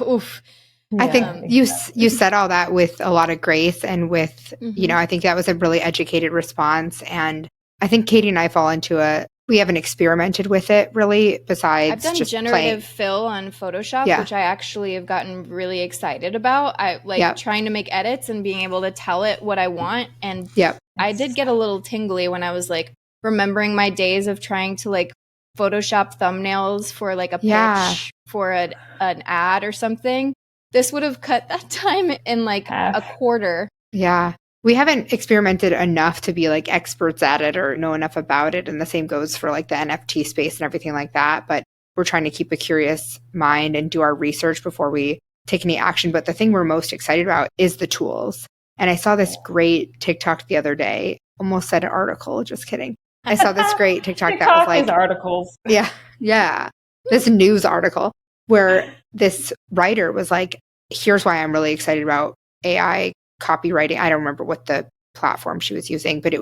oof. I think you said all that with a lot of grace and with, I think that was a really educated response. And I think Katie and I fall into we haven't experimented with it really, besides I've done just generative fill on Photoshop, which I actually have gotten really excited about. I like trying to make edits and being able to tell it what I want. And I did get a little tingly when I was like remembering my days of trying to like Photoshop thumbnails for like a pitch for an ad or something. This would have cut that time in like a quarter. Yeah. We haven't experimented enough to be like experts at it or know enough about it. And the same goes for like the NFT space and everything like that. But we're trying to keep a curious mind and do our research before we take any action. But the thing we're most excited about is the tools. And I saw this great TikTok the other day. Almost said an article. Just kidding. I saw this great TikTok that was like articles. Yeah. This news article where this writer was like, here's why I'm really excited about AI copywriting. I don't remember what the platform she was using, but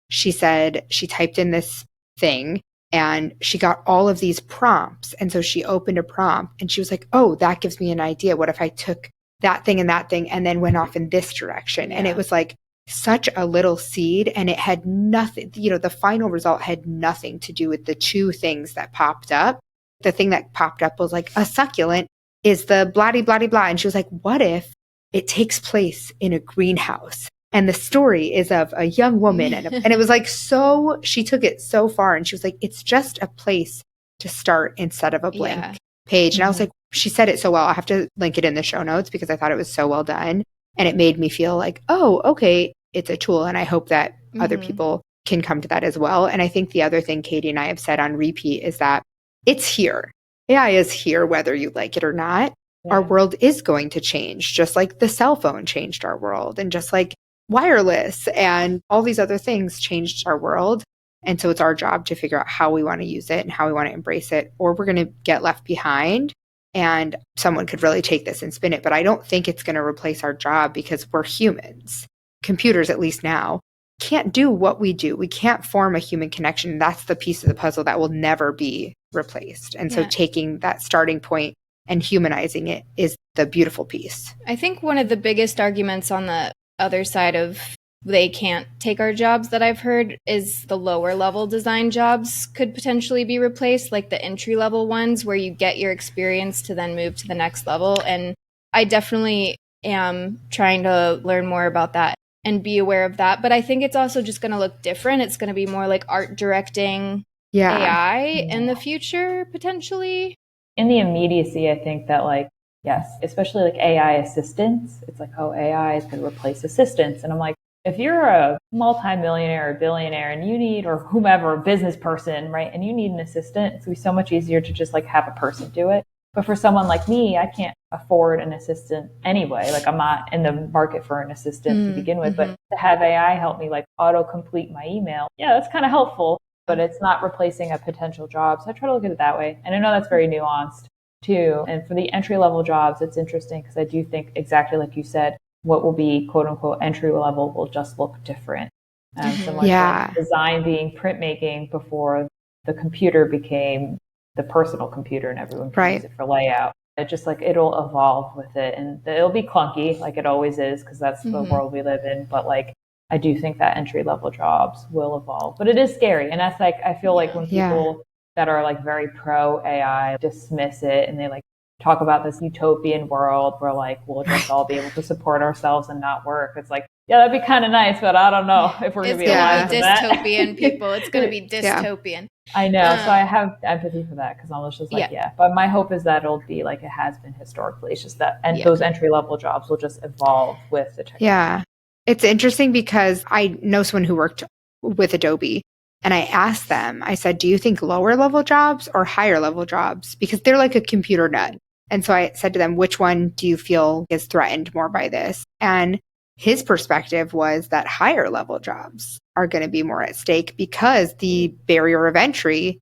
she said she typed in this thing and she got all of these prompts. And so she opened a prompt and she was like, oh, that gives me an idea. What if I took that thing and then went off in this direction? And it was like such a little seed, and it had nothing, the final result had nothing to do with the two things that popped up. The thing that popped up was like a succulent is the blah, blah, blah, blah. And she was like, what if it takes place in a greenhouse And the story is of a young woman. And it was like, so she took it so far. And she was like, it's just a place to start instead of a blank page. And I was like, she said it so well. I have to link it in the show notes because I thought it was so well done. And it made me feel like, oh, okay, it's a tool. And I hope that other people can come to that as well. And I think the other thing Katie and I have said on repeat is that it's here. AI is here, whether you like it or not. Our world is going to change, just like the cell phone changed our world, and just like wireless and all these other things changed our world. And so it's our job to figure out how we want to use it and how we want to embrace it, or we're going to get left behind. And someone could really take this and spin it. But I don't think it's going to replace our job because we're humans. Computers, at least now, can't do what we do. We can't form a human connection. That's the piece of the puzzle that will never be replaced. And so taking that starting point and humanizing it is the beautiful piece. I think one of the biggest arguments on the other side of they can't take our jobs that I've heard is the lower level design jobs could potentially be replaced, like the entry level ones where you get your experience to then move to the next level. And I definitely am trying to learn more about that and be aware of that. But I think it's also just going to look different. It's going to be more like art directing AI in the future, potentially. In the immediacy, I think that like, yes, especially like AI assistants, it's like, oh, AI is going to replace assistants. And I'm like, if you're a multimillionaire or billionaire and you need, or whomever, a business person, right, and you need an assistant, it's going to be so much easier to just like have a person do it. But for someone like me, I can't afford an assistant anyway. Like I'm not in the market for an assistant to begin with, but to have AI help me like auto-complete my email, that's kind of helpful, but it's not replacing a potential job. So I try to look at it that way. And I know that's very nuanced too. And for the entry-level jobs, it's interesting because I do think exactly like you said, what will be quote unquote entry level will just look different. So much like design being printmaking before the computer became the personal computer and everyone can use it for layout. It just like it'll evolve with it, and it'll be clunky like it always is because that's the world we live in. But like I do think that entry level jobs will evolve, but it is scary. And that's like I feel like when people that are like very pro AI dismiss it and they like talk about this utopian world where like we'll just all be able to support ourselves and not work. It's like, that'd be kind of nice, but I don't know if we're going to be alive. It's going to be dystopian, people. It's going to be dystopian. I know. So I have empathy for that because I'm just like, But my hope is that it'll be like it has been historically. It's just that those entry level jobs will just evolve with the technology. Yeah. It's interesting because I know someone who worked with Adobe. And I asked them, I said, do you think lower level jobs or higher level jobs? Because they're like a computer nut. And so I said to them, which one do you feel is threatened more by this? And his perspective was that higher level jobs are going to be more at stake because the barrier of entry,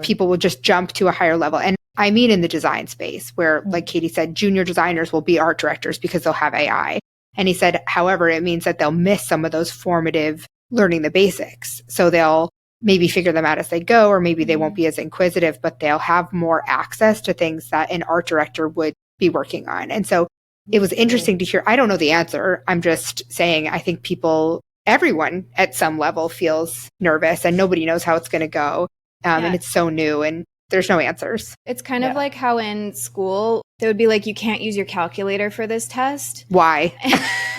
people will just jump to a higher level. And I mean, in the design space where, like Katie said, junior designers will be art directors because they'll have AI. And he said, however, it means that they'll miss some of those formative learning the basics. So they'll maybe figure them out as they go, or maybe they won't be as inquisitive, but they'll have more access to things that an art director would be working on. And so it was interesting to hear. I don't know the answer. I'm just saying, I think everyone at some level feels nervous and nobody knows how it's going to go. And it's so new and there's no answers. It's kind of like how in school, they would be like, you can't use your calculator for this test. Why?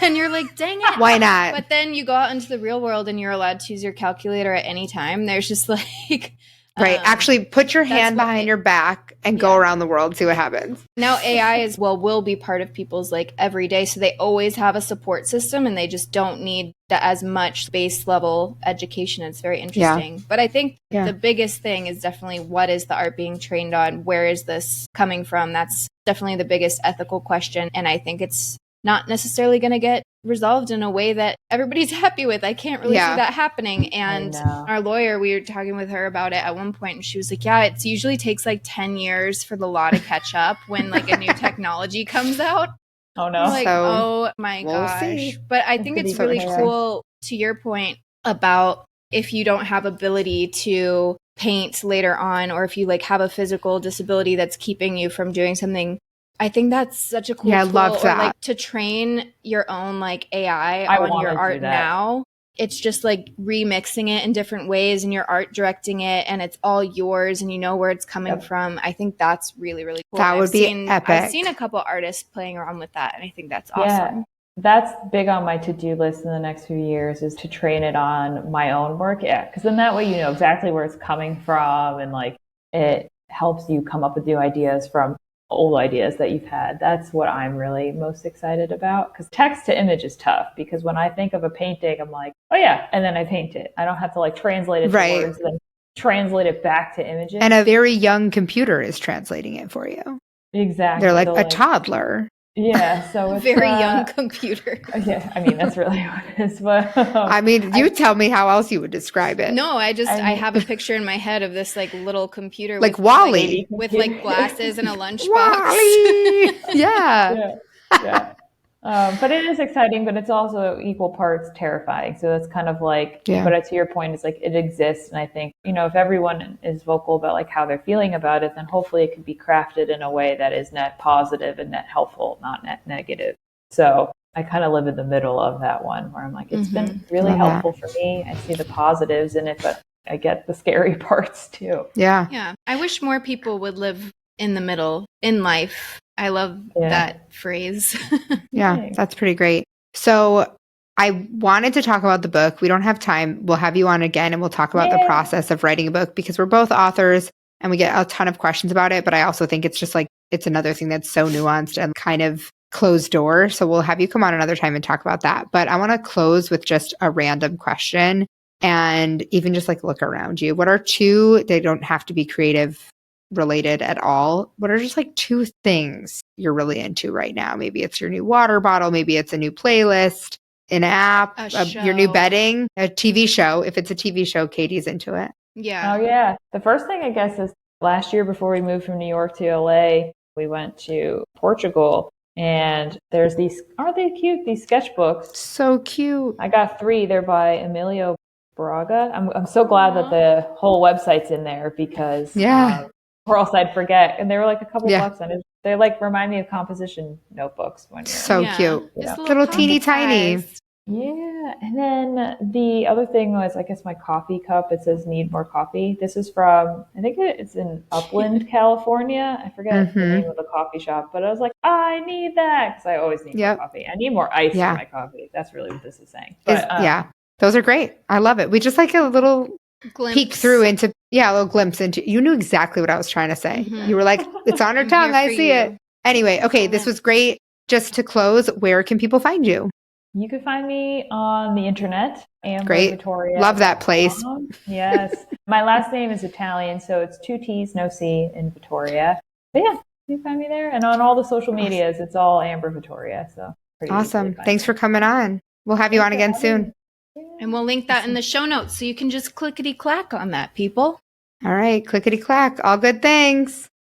And you're like, dang it. Why not? But then you go out into the real world and you're allowed to use your calculator at any time. There's just like... Right. Actually, put your hand behind your back and go around the world, see what happens. Now AI will be part of people's like every day. So they always have a support system and they just don't need as much base level education. It's very interesting. But I think the biggest thing is definitely what is the art being trained on? Where is this coming from? That's definitely the biggest ethical question. And I think it's not necessarily going to get resolved in a way that everybody's happy with. I can't really see that happening. And our lawyer, we were talking with her about it at one point, and she was like, it usually takes like 10 years for the law to catch up when like a new technology comes out. Oh no. Like, oh my gosh. See. But I think it's really cool to your point about if you don't have ability to paint later on, or if you like have a physical disability that's keeping you from doing something. I think that's such a cool tool. I love that. Or like to train your own like AI on your art now. It's just like remixing it in different ways and you're art directing it and it's all yours and you know where it's coming from. I think that's really, really cool. That would be epic. I've seen a couple artists playing around with that and I think that's awesome. That's big on my to-do list in the next few years, is to train it on my own work. Yeah. Cause then that way, you know exactly where it's coming from, and like it helps you come up with new ideas from old ideas that you've had. That's what I'm really most excited about. Cause text to image is tough, because when I think of a painting, I'm like, oh yeah. And then I paint it. I don't have to like translate it to words, then translate it back to images. And a very young computer is translating it for you. Exactly. They're like a toddler. Yeah, so it's very young computer. Yeah, I mean that's really what it is. But I mean, you tell me how else you would describe it. No, I have a picture in my head of this like little computer, like with, Wally, with like glasses and a lunchbox. Wally, yeah. But it is exciting, but it's also equal parts terrifying. So that's kind of like, but to your point, it's like it exists. And I think, you know, if everyone is vocal about like how they're feeling about it, then hopefully it can be crafted in a way that is net positive and net helpful, not net negative. So I kind of live in the middle of that one, where I'm like, it's been really helpful for me. I see the positives in it, but I get the scary parts too. Yeah. Yeah. I wish more people would live in the middle in life. I love that phrase. Yeah, that's pretty great. So I wanted to talk about the book. We don't have time. We'll have you on again and we'll talk about the process of writing a book, because we're both authors and we get a ton of questions about it. But I also think it's just like, it's another thing that's so nuanced and kind of closed door. So we'll have you come on another time and talk about that. But I want to close with just a random question, and even just like look around you. What are two, they don't have to be creative related at all, what are just like two things you're really into right now? Maybe it's your new water bottle, maybe it's a new playlist, an app, your new bedding, a TV show. If it's a TV show, Katie's into it. Yeah. Oh yeah. The first thing I guess is last year, before we moved from New York to LA, we went to Portugal, and there's these, aren't they cute? These sketchbooks. So cute. I got 3. They're by Emilio Braga. I'm so glad that the whole website's in there, because or else I'd forget. And they were like a couple bucks, and they like remind me of composition notebooks when you're so cute. Little teeny tiny. Yeah. And then the other thing was, I guess, my coffee cup. It says "Need more coffee." This is from, I think it's in Upland, California. I forget the name of the coffee shop, but I was like, I need that, because I always need more coffee. I need more ice in my coffee. That's really what this is saying. But, those are great. I love it. We just like a little peek through into, a little glimpse into, you knew exactly what I was trying to say. You were like, it's on her tongue. I see it. Anyway, okay, this was great. Just to close, where can people find you? You can find me on the internet. Great. Vittoria. Love that place. Yes. My last name is Italian, so it's 2 T's, no C in Vittoria. But yeah, you can find me there. And on all the social medias, it's all Amber Vittoria. So awesome. Thanks for coming on. We'll have you on again soon. And we'll link that in the show notes, so you can just clickety-clack on that, people. All right. Clickety-clack. All good things.